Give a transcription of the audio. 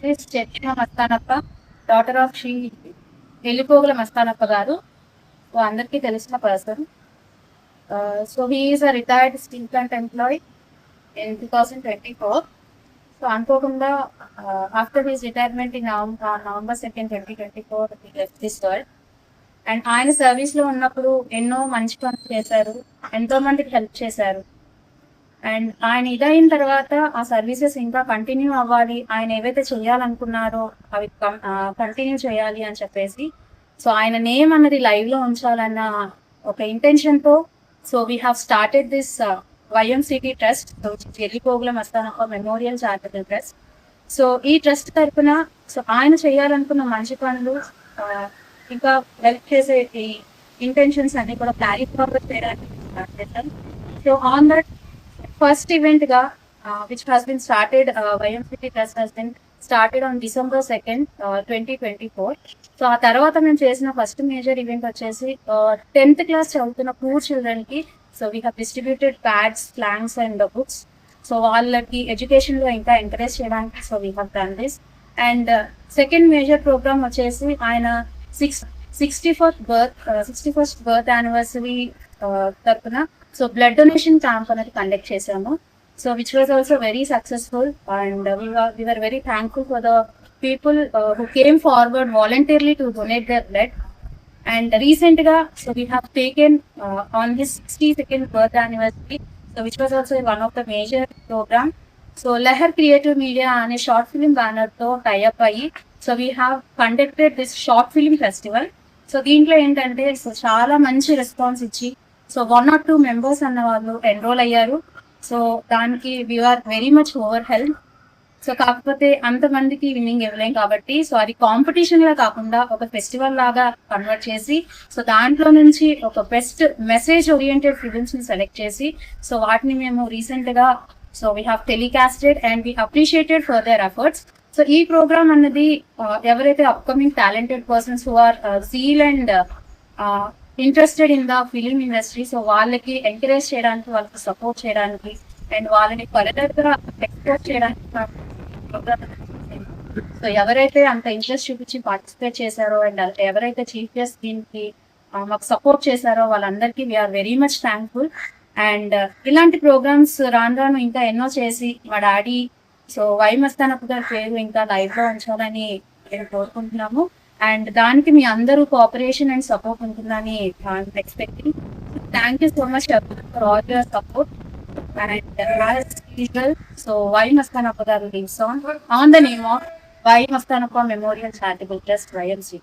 This Chetna Mastanappa, daughter of Shri Elipogala Mastanappa Garu, so andarki telisina person. So he is a retired steel plant employee in 2024. So Anpokunda, after his retirement in November 2nd, 2024, he left this world. And ఆయన సర్వీస్లో ఉన్నప్పుడు ఎన్నో మంచి పనులు చేశారు, ఎంతో మందికి help చేశారు. అండ్ ఆయన ఇదైన తర్వాత ఆ సర్వీసెస్ ఇంకా కంటిన్యూ అవ్వాలి, ఆయన ఏవైతే చేయాలనుకున్నారో అవి కంటిన్యూ చేయాలి అని చెప్పేసి, సో ఆయన నేమ్ అన్నది లైవ్లో ఉంచాలన్న ఒక ఇంటెన్షన్తో so we have started this YMCT trust, Ellipogula Mastanappa memorial charitable trust. So ఈ ట్రస్ట్ తరఫున సో ఆయన చేయాలనుకున్న మంచి పనులు ఇంకా హెల్ప్ చేసే ఈ ఇంటెన్షన్స్ అన్ని కూడా క్లారిఫై చేయడానికి స్టార్ట్ చేశాం. So on that first event గా which has been started, YMCT trust has been started on December 2nd, 2024. So ఆ తర్వాత మేము చేసిన ఫస్ట్ మేజర్ ఈవెంట్ వచ్చేసి 10th క్లాస్ చదువుతున్న పూర్ చిల్డ్రన్ కి so we have distributed pads, slangs and books. So వాళ్ళకి education లో ఇంకా ఎంకరేజ్ చేయడానికి so we have done this. And second major program వచ్చేసి ఆయన 61st బర్త్ యానివర్సరీ తరఫున సో బ్లడ్ డొనేషన్ క్యాంప్ అనేది కండక్ట్ చేసాము. So which was also very successful and we were very thankful for the people who came forward voluntarily to donate their blood. And recent ga so we have taken on his 62nd birth anniversary, so which was also one of the major program. So Lahar Creative Media ane short film banner to tie up ayi so we have conducted this short film festival. So దీంట్లో ఏంటంటే so చాలా మంచి response ఇచ్చి so 1 or 2 members అన్న వాళ్ళు enrol అయ్యారు. So దానికి we are very much ఓవర్ హెల్ప్. సో కాకపోతే అంతమందికి విన్నింగ్ ఇవ్వలేం కాబట్టి సో అది కాంపిటీషన్ లా కాకుండా ఒక ఫెస్టివల్ లాగా కన్వర్ట్ చేసి సో దాంట్లో నుంచి ఒక బెస్ట్ మెసేజ్ ఓరియంటెడ్ ఫిలిమ్స్ ని సెలెక్ట్ చేసి సో వాటిని మేము రీసెంట్ గా so we have telecasted and we appreciated for their efforts. So ఈ ప్రోగ్రామ్ అన్నది ఎవరైతే upcoming talented persons who are zeal and interested in the film industry so వాళ్ళకి encourage చేయడానికి, వాళ్ళకి సపోర్ట్ చేయడానికి అండ్ వాళ్ళని ఫర్దర్ గా ఎక్స్పోర్ట్ చేయడానికి ప్రోగ్రామ్. సో ఎవరైతే అంత ఇంట్రెస్ట్ చూపించి పార్టిసిపేట్ చేశారో అండ్ ఎవరైతే చీఫ్ గెస్ట్ దీనికి మాకు సపోర్ట్ చేశారో వాళ్ళందరికీ we are very much thankful. And ఇలాంటి ప్రోగ్రామ్స్ రాను రాను ఇంకా ఎన్నో చేసి మా డాడీ సో వై మస్తానప్ప గారి పేరు ఇంకా లైవ్ లో ఉంచాలని మేము కోరుకుంటున్నాము. అండ్ దానికి మీ అందరూ కోఆపరేషన్ అండ్ సపోర్ట్ ఉంటుందని expecting. Thank you so much for all your support. And as usual, so Y Mastanappa garu theme song on the name of Y Mastanappa Memorial Charitable Trust YMCT.